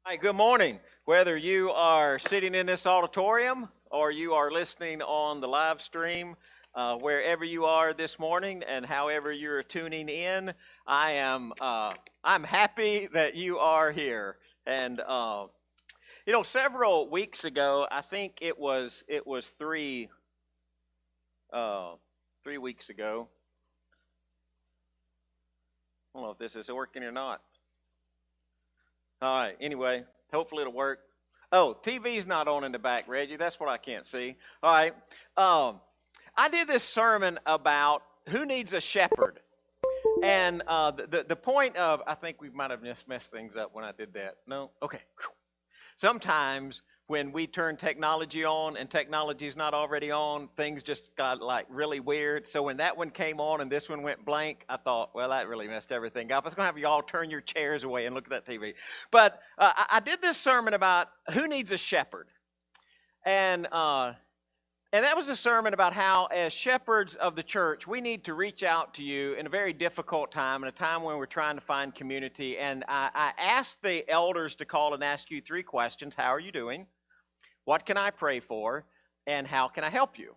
Hi, good morning. Whether you are sitting in this auditorium or you are listening on the live stream, wherever you are this morning and however you're tuning in, I'm happy that you are here. And several weeks ago, I think it was 3 weeks ago. I don't know if this is working or not. All right. Anyway, hopefully it'll work. Oh, TV's not on in the back, Reggie. That's what I can't see. All right. I did this sermon about who needs a shepherd. And the point of, I think we might have just messed things up when I did that. No? Okay. Sometimes when we turn technology on and technology is not already on, things just got like really weird. So when that one came on and this one went blank, I thought, well, that really messed everything up. I was going to have you all turn your chairs away and look at that TV. But I did this sermon about who needs a shepherd. And that was a sermon about how, as shepherds of the church, we need to reach out to you in a very difficult time, in a time when we're trying to find community. And I asked the elders to call and ask you 3 questions. How are you doing? What can I pray for? And how can I help you?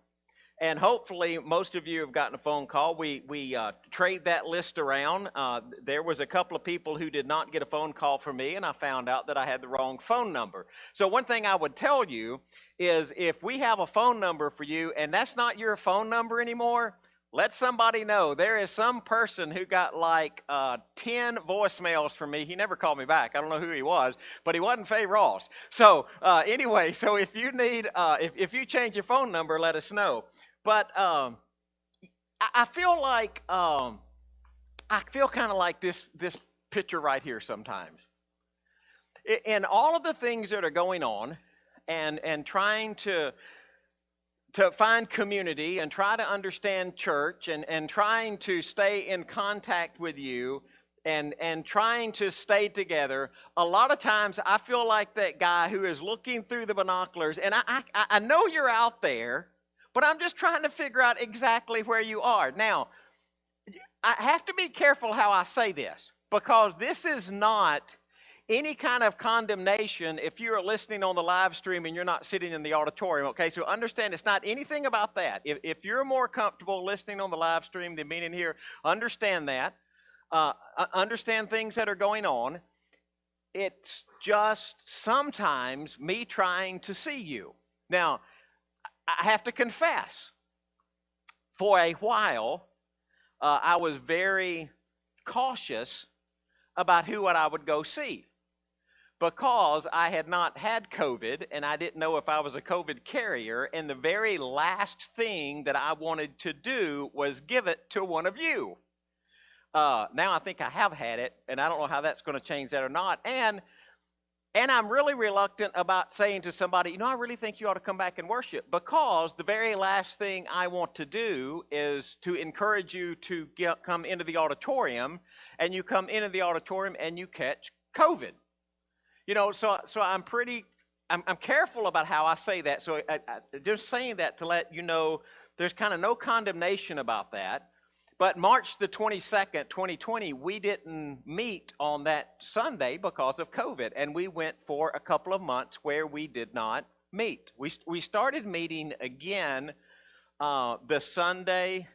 And hopefully most of you have gotten a phone call. We trade that list around. There was a couple of people who did not get a phone call from me, and I found out that I had the wrong phone number. So one thing I would tell you is if we have a phone number for you and that's not your phone number anymore, let somebody know. There is some person who got like 10 voicemails from me. He never called me back. I don't know who he was, but he wasn't Faye Ross. So anyway, so if you need, if you change your phone number, let us know. But I feel like I feel kind of like this picture right here sometimes. In all of the things that are going on, and trying to find community and try to understand church and trying to stay in contact with you and trying to stay together, a lot of times I feel like that guy who is looking through the binoculars, and I know you're out there, but I'm just trying to figure out exactly where you are. Now, I have to be careful how I say this, because this is not any kind of condemnation if you're listening on the live stream and you're not sitting in the auditorium, okay? So understand it's not anything about that. If you're more comfortable listening on the live stream than being in here, understand that. Understand things that are going on. It's just sometimes me trying to see you. Now, I have to confess, for a while, I was very cautious about who I would go see, because I had not had COVID and I didn't know if I was a COVID carrier, and the very last thing that I wanted to do was give it to one of you. Now I think I have had it, and I don't know how that's going to change that or not. And I'm really reluctant about saying to somebody, I really think you ought to come back and worship, because the very last thing I want to do is to encourage you to come into the auditorium, and you come into the auditorium and you catch COVID. So I'm careful about how I say that. So I just saying that to let you know there's kind of no condemnation about that. But March the 22nd, 2020, we didn't meet on that Sunday because of COVID. And we went for a couple of months where we did not meet. We started meeting again the Sunday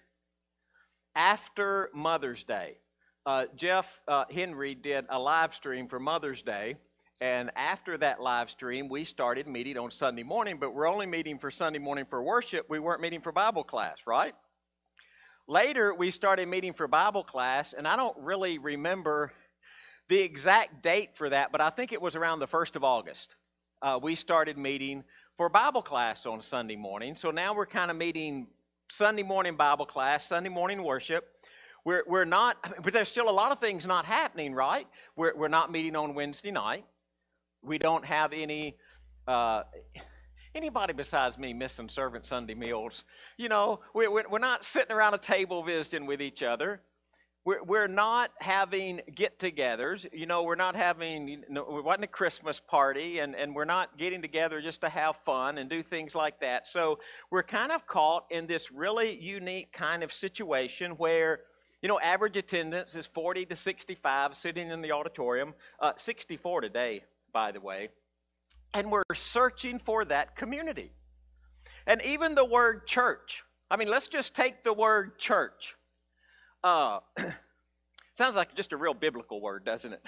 after Mother's Day. Jeff Henry did a live stream for Mother's Day. And after that live stream, we started meeting on Sunday morning. But we're only meeting for Sunday morning for worship. We weren't meeting for Bible class, right? Later, we started meeting for Bible class, and I don't really remember the exact date for that, but I think it was around the 1st of August. We started meeting for Bible class on Sunday morning. So now we're kind of meeting Sunday morning Bible class, Sunday morning worship. We're not, but there's still a lot of things not happening, right? We're not meeting on Wednesday night. We don't have any... Anybody besides me missing servant Sunday meals? We're not sitting around a table visiting with each other. We're not having get-togethers. We're not having, we wasn't a Christmas party, and we're not getting together just to have fun and do things like that. So we're kind of caught in this really unique kind of situation where, average attendance is 40 to 65 sitting in the auditorium. 64 today. by the way, and we're searching for that community. And even the word church, I mean, let's just take the word church. Sounds like just a real biblical word, doesn't it?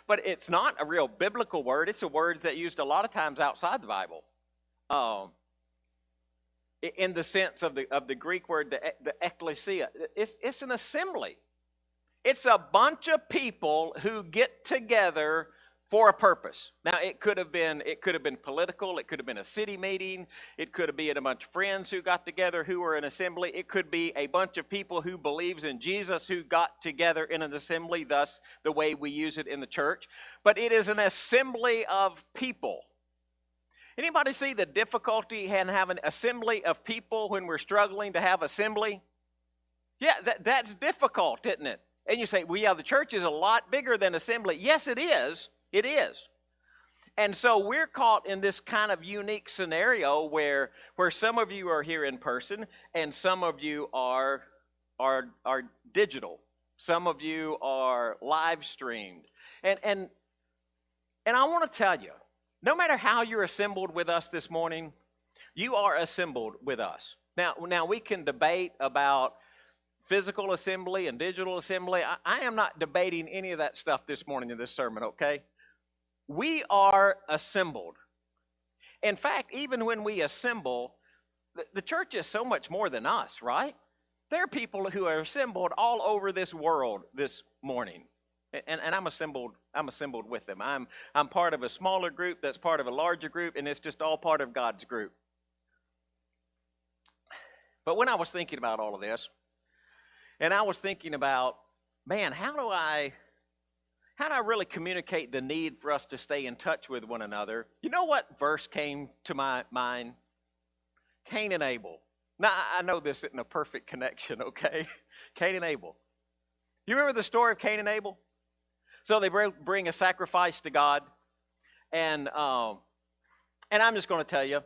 But it's not a real biblical word. It's a word that's used a lot of times outside the Bible. In the sense of the Greek word, the ekklesia. It's an assembly. It's a bunch of people who get together for a purpose. Now, it could have been political. It could have been a city meeting. It could have been a bunch of friends who got together who were an assembly. It could be a bunch of people who believes in Jesus who got together in an assembly, thus the way we use it in the church. But it is an assembly of people. Anybody see the difficulty in having an assembly of people when we're struggling to have assembly? Yeah, that's difficult, isn't it? And you say, well, yeah, the church is a lot bigger than assembly. Yes, it is. It is. And so we're caught in this kind of unique scenario where some of you are here in person and some of you are digital. Some of you are live streamed. And I want to tell you, no matter how you're assembled with us this morning, you are assembled with us. Now we can debate about physical assembly and digital assembly. I am not debating any of that stuff this morning in this sermon, okay? We are assembled. In fact, even when we assemble, the church is so much more than us, right? There are people who are assembled all over this world this morning. And I'm assembled with them. I'm part of a smaller group that's part of a larger group, and it's just all part of God's group. But when I was thinking about all of this, and I was thinking about, man, how do I really communicate the need for us to stay in touch with one another? You know what verse came to my mind? Cain and Abel. Now, I know this isn't a perfect connection, okay? Cain and Abel. You remember the story of Cain and Abel? So they bring a sacrifice to God, and I'm just going to tell you,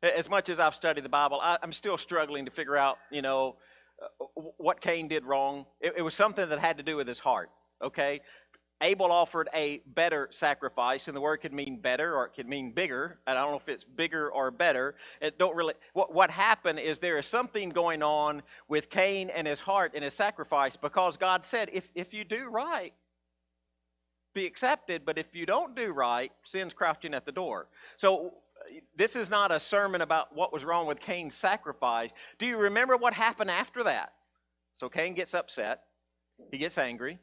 as much as I've studied the Bible, I'm still struggling to figure out, what Cain did wrong. It was something that had to do with his heart, okay? Abel offered a better sacrifice, and the word could mean better or it could mean bigger. I don't know if it's bigger or better. It don't really. What happened is there is something going on with Cain and his heart and his sacrifice, because God said, if you do right, be accepted, but if you don't do right, sin's crouching at the door. So this is not a sermon about what was wrong with Cain's sacrifice. Do you remember what happened after that? So Cain gets upset. He gets angry.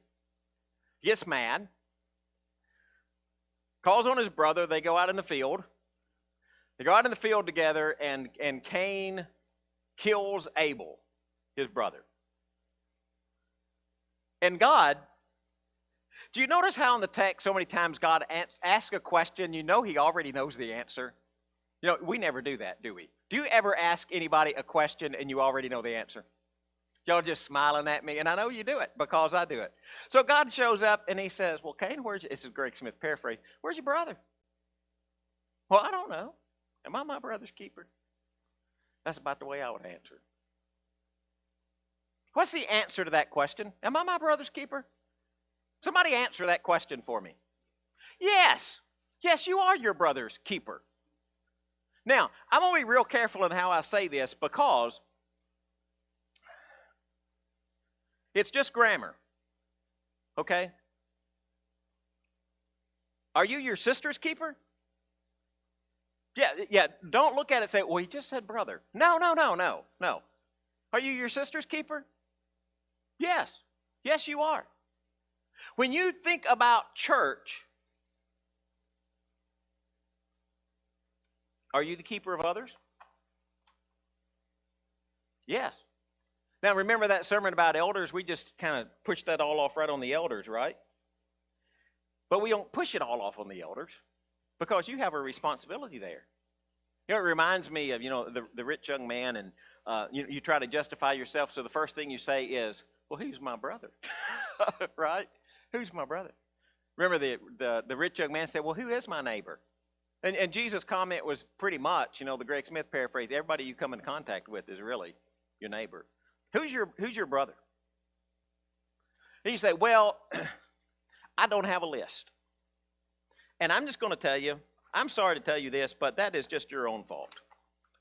He gets mad. Calls on his brother. They go out in the field. They go out in the field together, and Cain kills Abel, his brother. And God, do you notice how in the text so many times God asks a question, he already knows the answer? We never do that, do we? Do you ever ask anybody a question and you already know the answer? Y'all just smiling at me, and I know you do it because I do it. So God shows up and he says, well, Cain, this is Greg Smith paraphrase, where's your brother? Well, I don't know. Am I my brother's keeper? That's about the way I would answer it. What's the answer to that question? Am I my brother's keeper? Somebody answer that question for me. Yes. Yes, you are your brother's keeper. Now, I'm going to be real careful in how I say this because it's just grammar. Okay? Are you your sister's keeper? Yeah. Don't look at it and say, well, he just said brother. No. Are you your sister's keeper? Yes. Yes, you are. When you think about church, are you the keeper of others? Yes. Now, remember that sermon about elders? We just kind of pushed that all off right on the elders, right? But we don't push it all off on the elders because you have a responsibility there. It reminds me of, the rich young man, and you try to justify yourself, so the first thing you say is, well, who's my brother? Right? Who's my brother? Remember the rich young man said, well, who is my neighbor? And Jesus' comment was pretty much, the Greg Smith paraphrase, everybody you come in contact with is really your neighbor. Who's your brother? And you say, well, I don't have a list. And I'm just going to tell you, I'm sorry to tell you this, but that is just your own fault.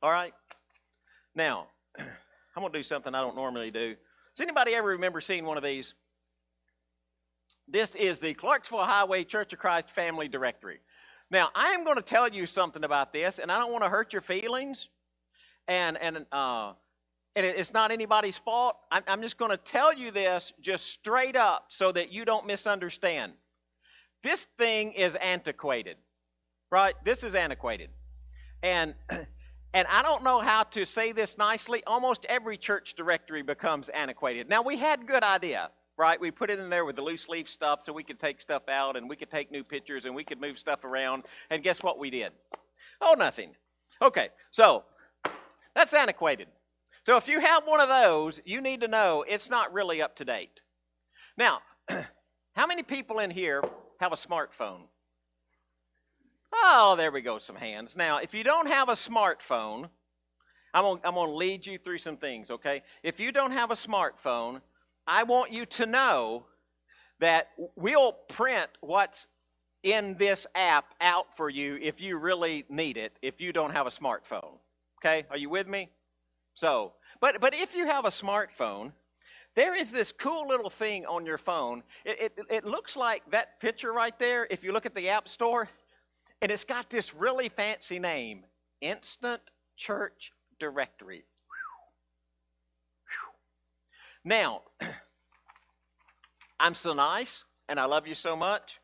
All right? Now, I'm going to do something I don't normally do. Does anybody ever remember seeing one of these? This is the Clarksville Highway Church of Christ Family Directory. Now, I am going to tell you something about this, and I don't want to hurt your feelings, and it's not anybody's fault. I'm just going to tell you this just straight up so that you don't misunderstand. This thing is antiquated, right? This is antiquated. And I don't know how to say this nicely. Almost every church directory becomes antiquated. Now, we had a good idea, right? We put it in there with the loose leaf stuff so we could take stuff out and we could take new pictures and we could move stuff around. And guess what we did? Oh, nothing. Okay, so that's antiquated. So if you have one of those, you need to know it's not really up to date. Now, how many people in here have a smartphone? Oh, there we go, some hands. Now, if you don't have a smartphone, I'm going to lead you through some things, okay? If you don't have a smartphone, I want you to know that we'll print what's in this app out for you if you really need it, if you don't have a smartphone, okay? Are you with me? So, but if you have a smartphone, there is this cool little thing on your phone. It looks like that picture right there, if you look at the App Store, and it's got this really fancy name, Instant Church Directory. Now, I'm so nice, and I love you so much.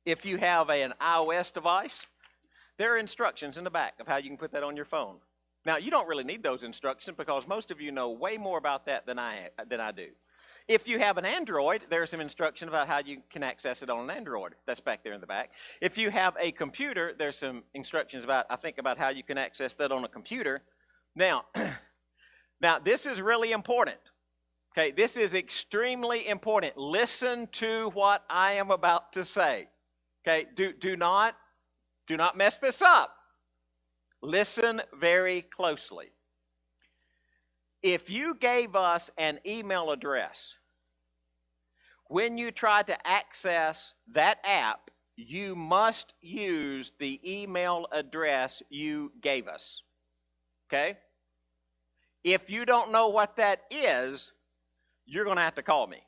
If you have an iOS device, there are instructions in the back of how you can put that on your phone. Now, you don't really need those instructions because most of you know way more about that than I do. If you have an Android, there's some instruction about how you can access it on an Android. That's back there in the back. If you have a computer, there's some instructions about how you can access that on a computer. Now, this is really important. Okay, this is extremely important. Listen to what I am about to say. Okay, do not mess this up. Listen very closely. If you gave us an email address, when you try to access that app, you must use the email address you gave us. Okay? If you don't know what that is, you're going to have to call me.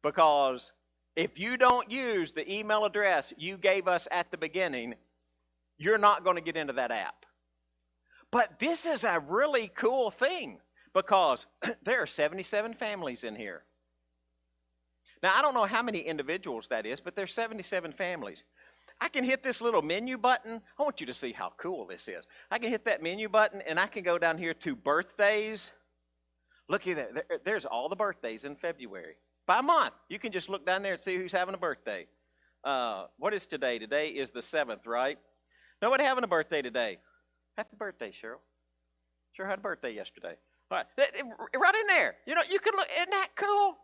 Because if you don't use the email address you gave us at the beginning, you're not going to get into that app. But this is a really cool thing because there are 77 families in here. Now, I don't know how many individuals that is, but there's 77 families. I can hit this little menu button. I want you to see how cool this is. I can hit that menu button, and I can go down here to birthdays. Look at that. There's all the birthdays in February. By month. You can just look down there and see who's having a birthday. What is today? Today is the 7th, right? Nobody having a birthday today. Happy birthday, Cheryl. Cheryl had a birthday yesterday. All right. Right in there. You know, you can look. Isn't that cool?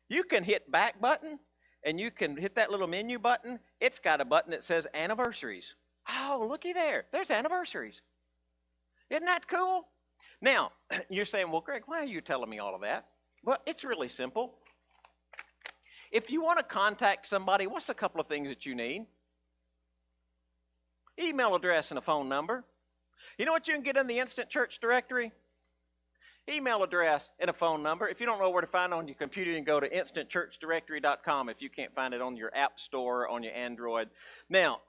You can hit back button, and you can hit that little menu button. It's got a button that says anniversaries. Oh, looky there. There's anniversaries. Isn't that cool? Now, you're saying, well, Greg, why are you telling me all of that? Well, it's really simple. If you want to contact somebody, what's a couple of things that you need? Email address and a phone number. You know what you can get in the Instant Church Directory? Email address and a phone number. If you don't know where to find it on your computer, you can go to instantchurchdirectory.com if you can't find it on your app store, on your Android. Now,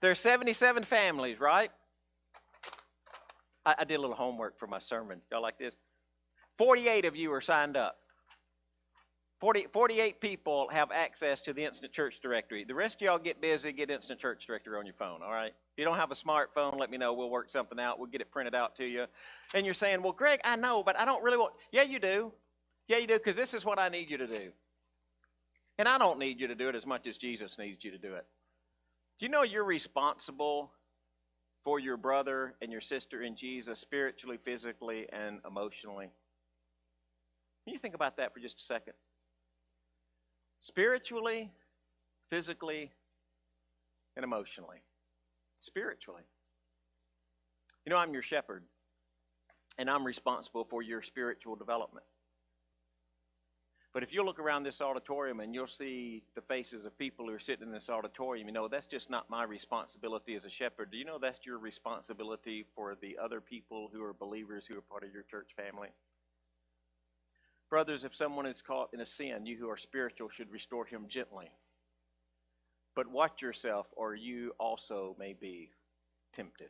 there's 77 families, right? I did a little homework for my sermon. Y'all like this? 48 of you are signed up. 48 people have access to the Instant Church Directory. The rest of y'all get busy, get Instant Church Directory on your phone, all right? If you don't have a smartphone, let me know. We'll work something out. We'll get it printed out to you. And you're saying, well, Greg, I know, but I don't really want... Yeah, you do. Yeah, you do, because this is what I need you to do. And I don't need you to do it as much as Jesus needs you to do it. Do you know you're responsible for your brother and your sister in Jesus spiritually, physically, and emotionally? Can you think about that for just a second? Spiritually, physically, and emotionally. Spiritually. You know, I'm your shepherd, and I'm responsible for your spiritual development. But if you look around this auditorium and you'll see the faces of people who are sitting in this auditorium, you know, that's just not my responsibility as a shepherd. Do you know that's your responsibility for the other people who are believers who are part of your church family? Brothers, if someone is caught in a sin, you who are spiritual should restore him gently. But watch yourself, or you also may be tempted.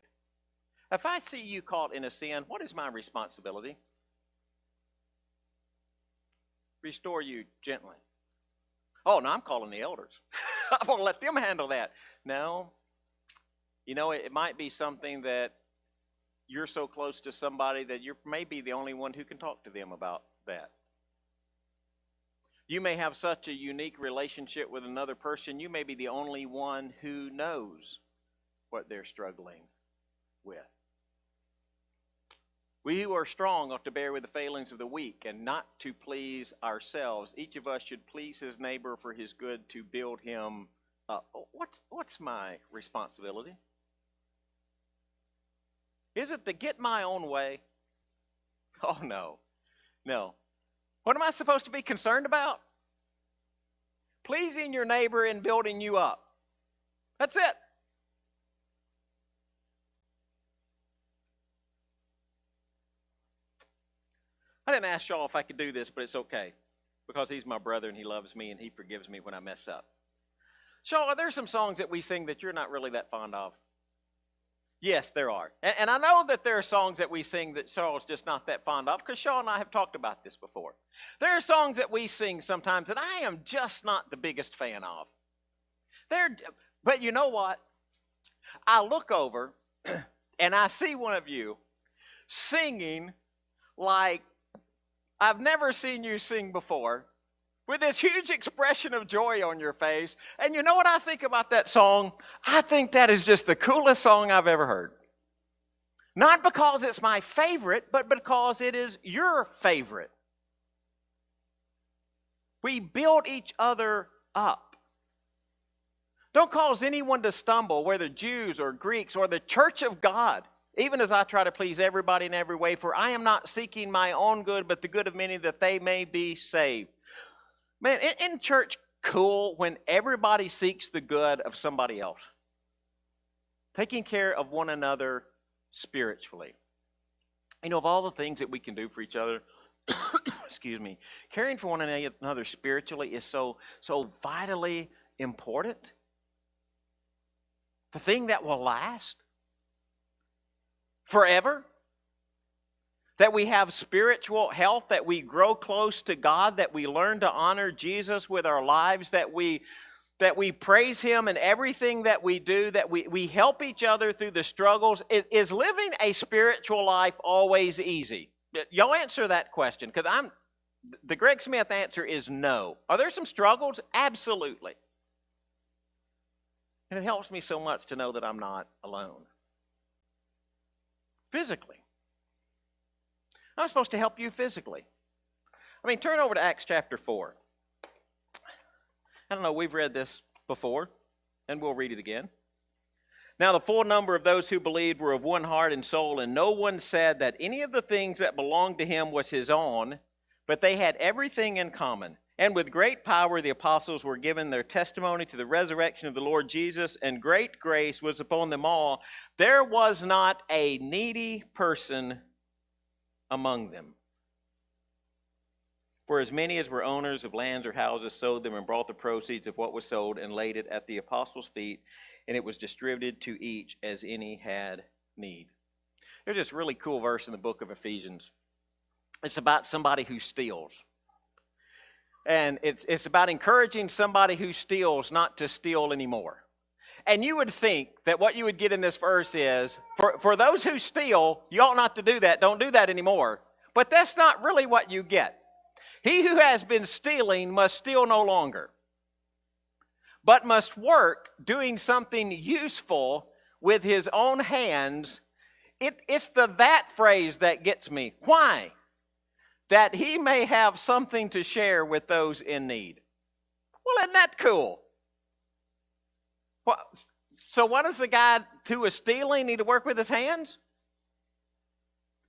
If I see you caught in a sin, what is my responsibility? Restore you gently. Oh, no, I'm calling the elders. I'm going to let them handle that. No. You know, it might be something that you're so close to somebody that you're maybe the only one who can talk to them about that. You may have such a unique relationship with another person, you may be the only one who knows what they're struggling with. We who are strong ought to bear with the failings of the weak and not to please ourselves. Each of us should please his neighbor for his good to build him up. What's my responsibility? Is it to get my own way? Oh, no. No. What am I supposed to be concerned about? Pleasing your neighbor and building you up. That's it. I didn't ask y'all if I could do this, but it's okay. Because he's my brother and he loves me and he forgives me when I mess up. Shaw, are there some songs that we sing that you're not really that fond of? Yes, there are. And I know that there are songs that we sing that Shaw's just not that fond of, because Shaw and I have talked about this before. There are songs that we sing sometimes that I am just not the biggest fan of. But you know what? I look over and I see one of you singing like I've never seen you sing before, with this huge expression of joy on your face. And you know what I think about that song? I think that is just the coolest song I've ever heard. Not because it's my favorite, but because it is your favorite. We build each other up. Don't cause anyone to stumble, whether Jews or Greeks or the church of God, even as I try to please everybody in every way, for I am not seeking my own good, but the good of many, that they may be saved. Man, isn't church cool when everybody seeks the good of somebody else? Taking care of one another spiritually. You know, of all the things that we can do for each other, excuse me, caring for one another spiritually is so vitally important. The thing that will last forever. That we have spiritual health, that we grow close to God, that we learn to honor Jesus with our lives, that we praise Him in everything that we do, that we help each other through the struggles. Is living a spiritual life always easy? Y'all answer that question, because the Greg Smith answer is no. Are there some struggles? Absolutely. And it helps me so much to know that I'm not alone. Physically. I'm supposed to help you physically. I mean, turn over to Acts chapter 4. I don't know, we've read this before, and we'll read it again. Now the full number of those who believed were of one heart and soul, and no one said that any of the things that belonged to him was his own, but they had everything in common. And with great power the apostles were given their testimony to the resurrection of the Lord Jesus, and great grace was upon them all. There was not a needy person among them. For as many as were owners of lands or houses sold them and brought the proceeds of what was sold and laid it at the apostles' feet, and it was distributed to each as any had need. There's this really cool verse in the book of Ephesians. It's about somebody who steals. And it's about encouraging somebody who steals not to steal anymore. And you would think that what you would get in this verse is, for those who steal, you ought not to do that. Don't do that anymore. But that's not really what you get. He who has been stealing must steal no longer, but must work doing something useful with his own hands. It's the that phrase that gets me. Why? That he may have something to share with those in need. Well, isn't that cool? So what does the guy who is stealing need to work with his hands?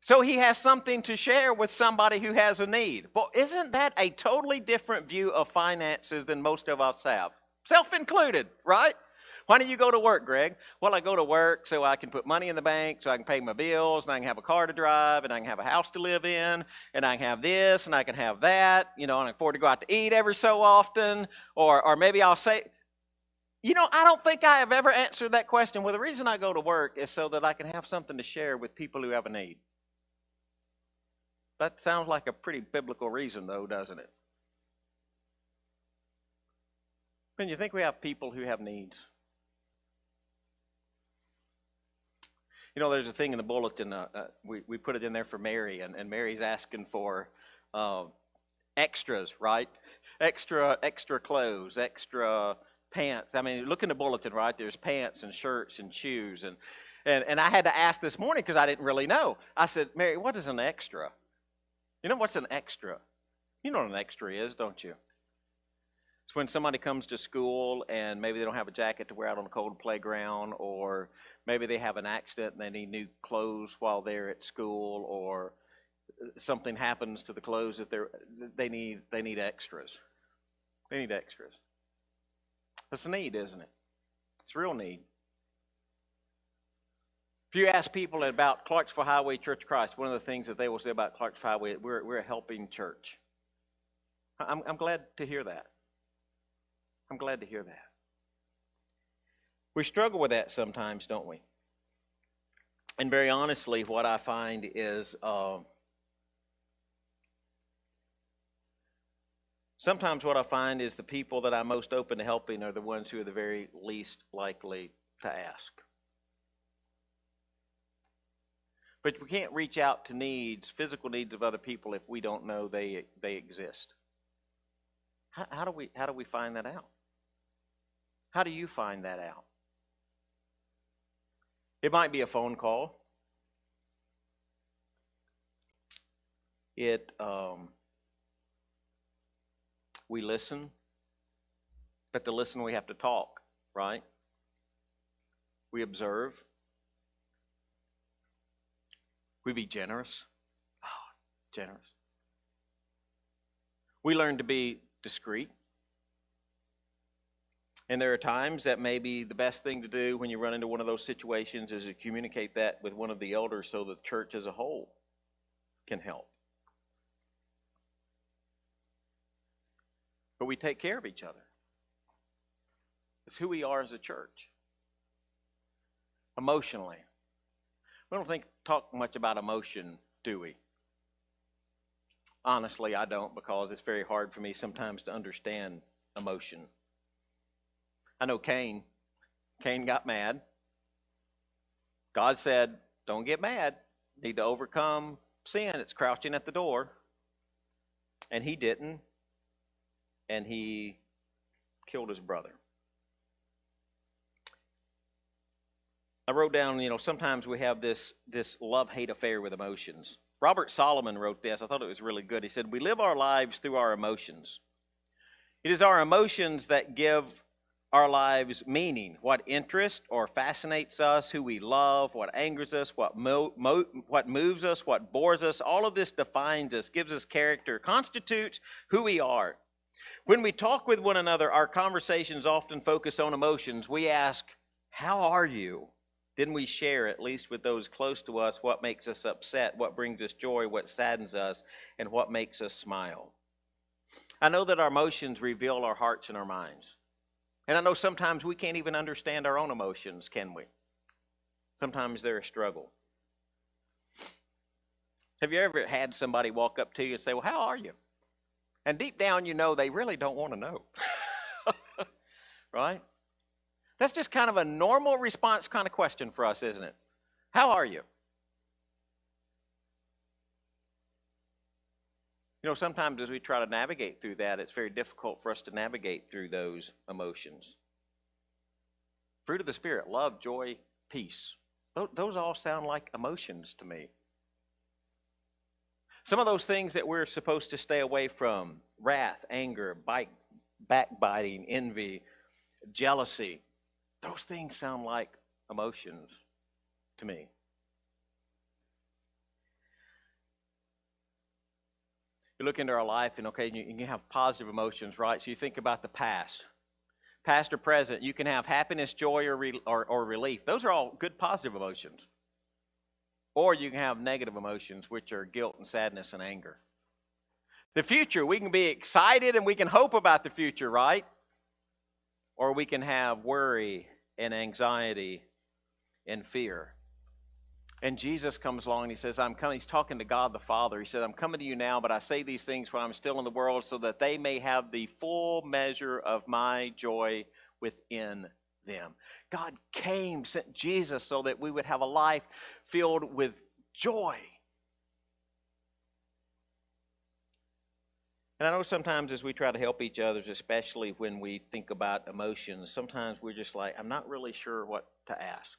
So he has something to share with somebody who has a need. Well, isn't that a totally different view of finances than most of us have? Self-included, right? Why do you go to work, Greg? Well, I go to work so I can put money in the bank, so I can pay my bills, and I can have a car to drive, and I can have a house to live in, and I can have this, and I can have that, and I can afford to go out to eat every so often, or maybe I'll say, I don't think I have ever answered that question. Well, the reason I go to work is so that I can have something to share with people who have a need. That sounds like a pretty biblical reason, though, doesn't it? When you think we have people who have needs. There's a thing in the bulletin, we put it in there for Mary, and Mary's asking for extras, right? Extra clothes, extra pants. I mean, look in the bulletin, right? There's pants and shirts and shoes. And I had to ask this morning because I didn't really know. I said, Mary, what is an extra? You know what's an extra? You know what an extra is, don't you? It's when somebody comes to school and maybe they don't have a jacket to wear out on a cold playground, or maybe they have an accident and they need new clothes while they're at school, or something happens to the clothes that they need extras. They need extras. It's a need, isn't it? It's a real need. If you ask people about Clarksville Highway Church of Christ, one of the things that they will say about Clarksville Highway, we're a helping church. I'm glad to hear that. I'm glad to hear that. We struggle with that sometimes, don't we? And very honestly, what I find is sometimes what I find is the people that I'm most open to helping are the ones who are the very least likely to ask. But we can't reach out to needs, physical needs of other people, if we don't know they exist. How do we find that out? How do you find that out? It might be a phone call. We listen, but to listen we have to talk, right? We observe. We be generous. Oh, generous. We learn to be discreet. And there are times that maybe the best thing to do when you run into one of those situations is to communicate that with one of the elders so the church as a whole can help. But we take care of each other. It's who we are as a church. Emotionally. We don't talk much about emotion, do we? Honestly, I don't, because it's very hard for me sometimes to understand emotion. I know Cain got mad. God said, don't get mad. You need to overcome sin. It's crouching at the door. And he didn't. And he killed his brother. I wrote down, sometimes we have this love-hate affair with emotions. Robert Solomon wrote this. I thought it was really good. He said, we live our lives through our emotions. It is our emotions that give our lives meaning, what interests or fascinates us, who we love, what angers us, what moves us, what bores us. All of this defines us, gives us character, constitutes who we are. When we talk with one another, our conversations often focus on emotions. We ask, how are you? Then we share, at least with those close to us, what makes us upset, what brings us joy, what saddens us, and what makes us smile. I know that our emotions reveal our hearts and our minds. And I know sometimes we can't even understand our own emotions, can we? Sometimes they're a struggle. Have you ever had somebody walk up to you and say, well, how are you? And deep down they really don't want to know. Right? That's just kind of a normal response kind of question for us, isn't it? How are you? Sometimes as we try to navigate through that, it's very difficult for us to navigate through those emotions. Fruit of the Spirit, love, joy, peace. Those all sound like emotions to me. Some of those things that we're supposed to stay away from, wrath, anger, backbiting, envy, jealousy, those things sound like emotions to me. You look into our life and, okay, you can have positive emotions, right? So you think about the past or present. You can have happiness, joy, or relief. Those are all good positive emotions. Or you can have negative emotions, which are guilt and sadness and anger. The future, we can be excited and we can hope about the future, right? Or we can have worry and anxiety and fear. And Jesus comes along and he says, I'm coming. He's talking to God the Father. He says, I'm coming to you now, but I say these things while I'm still in the world so that they may have the full measure of my joy within them. God came, sent Jesus so that we would have a life filled with joy. And I know sometimes as we try to help each other, especially when we think about emotions, sometimes we're just like, I'm not really sure what to ask.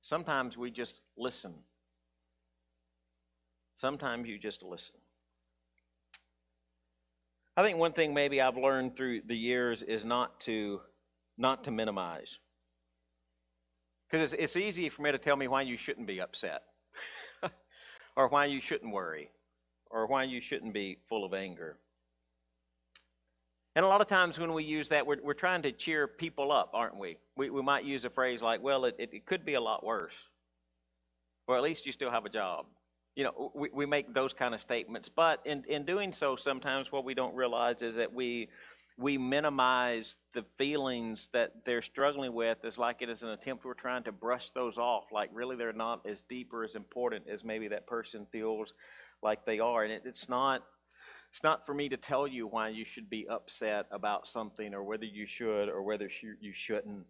Sometimes we just listen. Sometimes you just listen. I think one thing maybe I've learned through the years is not to minimize. Because it's easy for me to tell me why you shouldn't be upset or why you shouldn't worry or why you shouldn't be full of anger. And a lot of times when we use that, we're trying to cheer people up, aren't we? We might use a phrase like, well, it could be a lot worse. Or at least you still have a job. You know, we make those kind of statements. But in doing so, sometimes what we don't realize is that we minimize the feelings that they're struggling with as like it is an attempt we're trying to brush those off. Like really they're not as deep or as important as maybe that person feels like they are. And it's not for me to tell you why you should be upset about something or whether you should or whether you shouldn't.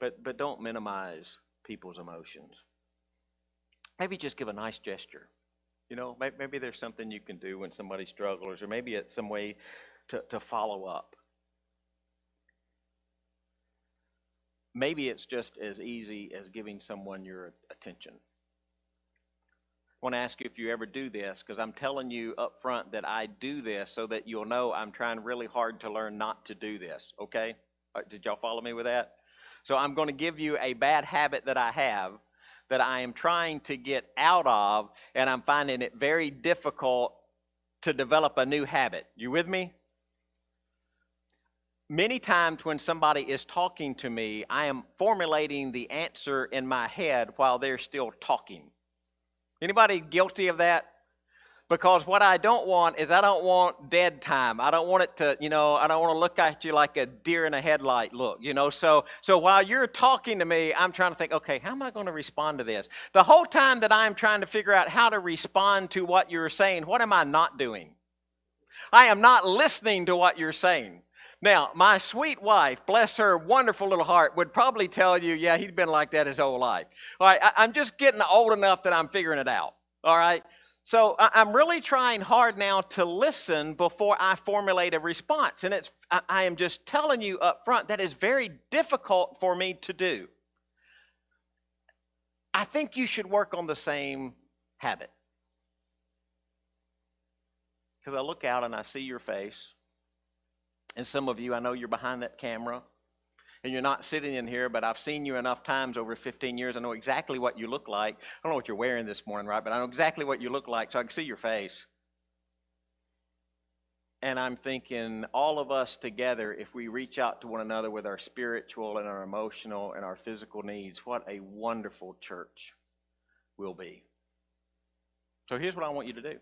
But don't minimize people's emotions. Maybe just give a nice gesture. You know, maybe there's something you can do when somebody struggles, or maybe it's some way to follow up. Maybe it's just as easy as giving someone your attention. I want to ask you if you ever do this, because I'm telling you up front that I do this so that you'll know I'm trying really hard to learn not to do this, okay? Did y'all follow me with that? So I'm going to give you a bad habit that I have that I am trying to get out of, and I'm finding it very difficult to develop a new habit. You with me? Many times when somebody is talking to me, I am formulating the answer in my head while they're still talking. Anybody guilty of that? Because what I don't want is I don't want dead time. I don't want it to, I don't want to look at you like a deer in a headlight look, So while you're talking to me, I'm trying to think, okay, how am I going to respond to this? The whole time that I'm trying to figure out how to respond to what you're saying, what am I not doing? I am not listening to what you're saying. Now, my sweet wife, bless her wonderful little heart, would probably tell you, yeah, he's been like that his whole life. All right, I'm just getting old enough that I'm figuring it out. All right, so I'm really trying hard now to listen before I formulate a response. And I am just telling you up front that is very difficult for me to do. I think you should work on the same habit. Because I look out and I see your face. And some of you, I know you're behind that camera, and you're not sitting in here, but I've seen you enough times over 15 years. I know exactly what you look like. I don't know what you're wearing this morning, right? But I know exactly what you look like, so I can see your face. And I'm thinking, all of us together, if we reach out to one another with our spiritual and our emotional and our physical needs, what a wonderful church we'll be. So here's what I want you to do.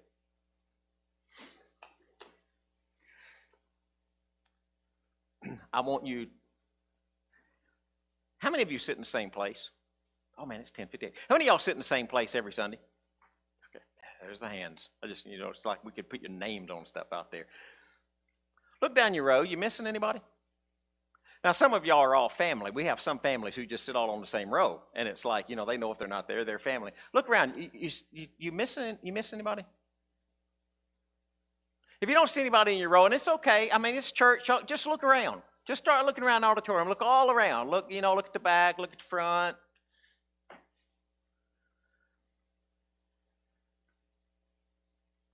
I want you, how many of you sit in the same place? Oh man, it's 10:58. How many of y'all sit in the same place every Sunday? Okay, there's the hands. It's like we could put your names on stuff out there. Look down your row. You missing anybody? Now, some of y'all are all family. We have some families who just sit all on the same row, and it's like, they know if they're not there, they're family. Look around. You missing anybody? If you don't see anybody in your row, and it's okay, it's church, just look around. Just start looking around the auditorium. Look all around. Look at the back, look at the front.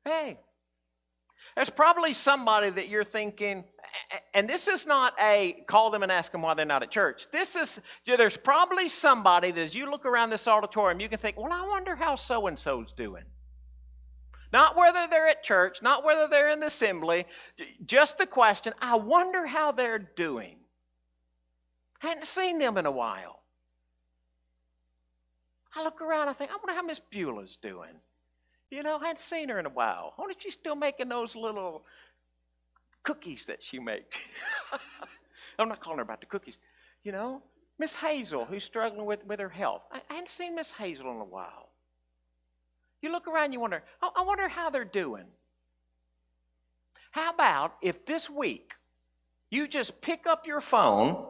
Hey, there's probably somebody that you're thinking, and this is not a call them and ask them why they're not at church. There's probably somebody that as you look around this auditorium, you can think, well, I wonder how so-and-so's doing. Not whether they're at church, not whether they're in the assembly, just the question, I wonder how they're doing. Hadn't seen them in a while. I look around, I think, I wonder how Miss Beulah's doing. You know, I hadn't seen her in a while. I wonder if she's still making those little cookies that she makes. I'm not calling her about the cookies. You know, Miss Hazel, who's struggling with her health. I hadn't seen Miss Hazel in a while. You look around, you wonder, I wonder how they're doing. How about if this week you just pick up your phone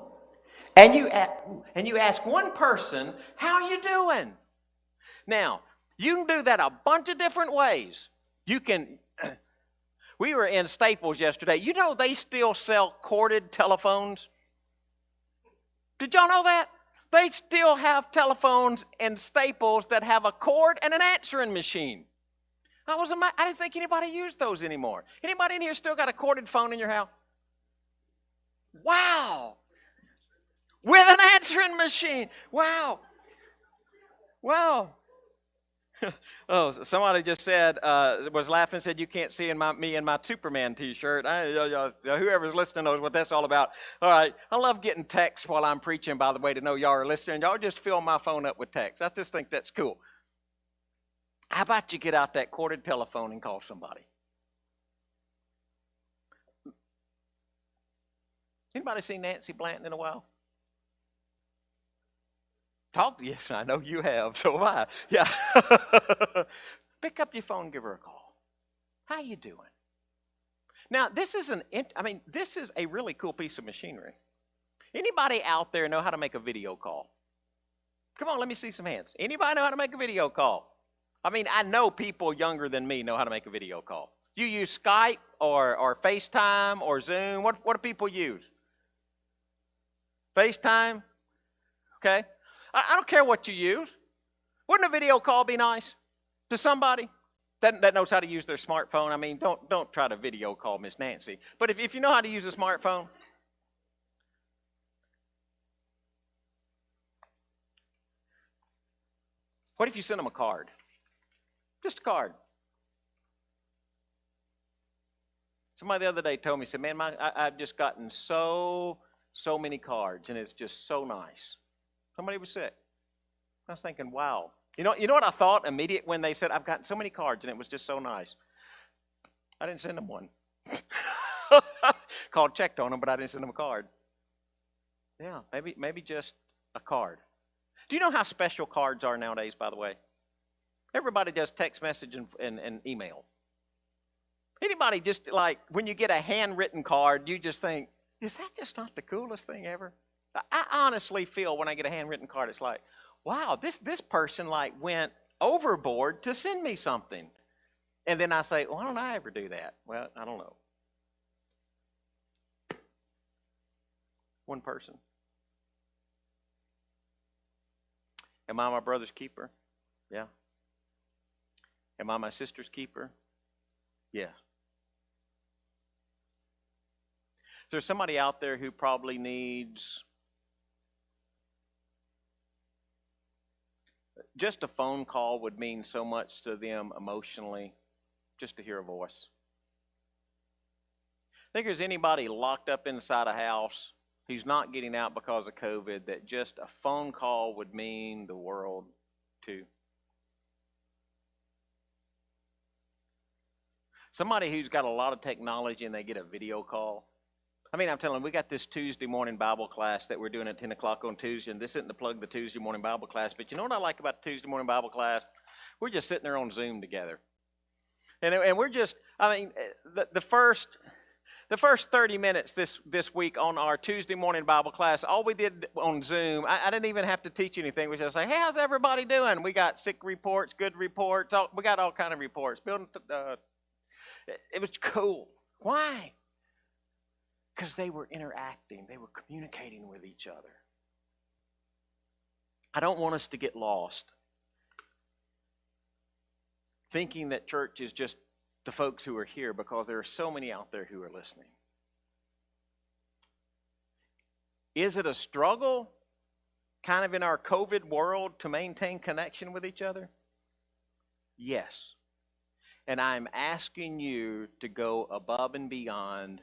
and you ask one person, how are you doing? Now, you can do that a bunch of different ways. You can, we were in Staples yesterday. You know they still sell corded telephones? Did y'all know that? They still have telephones in Staples that have a cord and an answering machine. I didn't think anybody used those anymore. Anybody in here still got a corded phone in your house? Wow. With an answering machine. Wow. Wow. Oh, somebody just said, was laughing, said, you can't see me in my Superman t-shirt. Whoever's listening knows what that's all about. All right, I love getting texts while I'm preaching, by the way, to know y'all are listening. Y'all just fill my phone up with texts. I just think that's cool. How about you get out that corded telephone and call somebody? Anybody seen Nancy Blanton in a while? Yes, I know you have, so have I. Yeah. Pick up your phone and give her a call. How you doing? Now, this is a really cool piece of machinery. Anybody out there know how to make a video call? Come on, let me see some hands. Anybody know how to make a video call? I mean, I know people younger than me know how to make a video call. You use Skype or FaceTime or Zoom. What do people use? FaceTime? Okay. I don't care what you use. Wouldn't a video call be nice to somebody that knows how to use their smartphone? I mean, don't try to video call Miss Nancy. But if you know how to use a smartphone, what if you send them a card? Just a card. Somebody the other day told me, said, man, I've just gotten so many cards, and it's just so nice. Somebody was sick. I was thinking, wow. You know what I thought immediate when they said, I've gotten so many cards and it was just so nice? I didn't send them one. Called, checked on them, but I didn't send them a card. Yeah, maybe just a card. Do you know how special cards are nowadays, by the way? Everybody does text message and email. Anybody just like, when you get a handwritten card, you just think, is that just not the coolest thing ever? I honestly feel when I get a handwritten card, it's like, wow, this person like went overboard to send me something. And then I say, why don't I ever do that? Well, I don't know. One person. Am I my brother's keeper? Yeah. Am I my sister's keeper? Yeah. Is there somebody out there who probably needs just a phone call would mean so much to them emotionally, just to hear a voice? Think there's anybody locked up inside a house who's not getting out because of COVID that just a phone call would mean the world to? Somebody who's got a lot of technology and they get a video call. I mean, I'm telling you, we got this Tuesday morning Bible class that we're doing at 10 o'clock on Tuesday, and this isn't to plug the Tuesday morning Bible class, but you know what I like about the Tuesday morning Bible class? We're just sitting there on Zoom together. And we're just, I mean, the first 30 minutes this week on our Tuesday morning Bible class, all we did on Zoom, I didn't even have to teach anything. We just say, hey, how's everybody doing? We got sick reports, good reports, we got all kind of reports. It was cool. Why? Because they were interacting. They were communicating with each other. I don't want us to get lost thinking that church is just the folks who are here, because there are so many out there who are listening. Is it a struggle kind of in our COVID world to maintain connection with each other? Yes. And I'm asking you to go above and beyond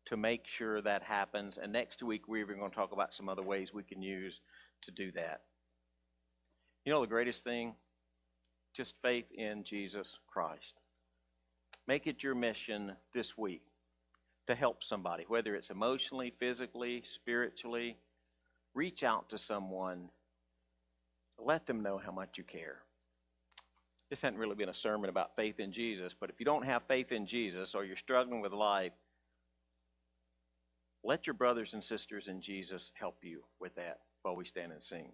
to make sure that happens. And next week, we're even going to talk about some other ways we can use to do that. You know, the greatest thing? Just faith in Jesus Christ. Make it your mission this week to help somebody, whether it's emotionally, physically, spiritually. Reach out to someone. Let them know how much you care. This hasn't really been a sermon about faith in Jesus, but if you don't have faith in Jesus or you're struggling with life, let your brothers and sisters in Jesus help you with that while we stand and sing.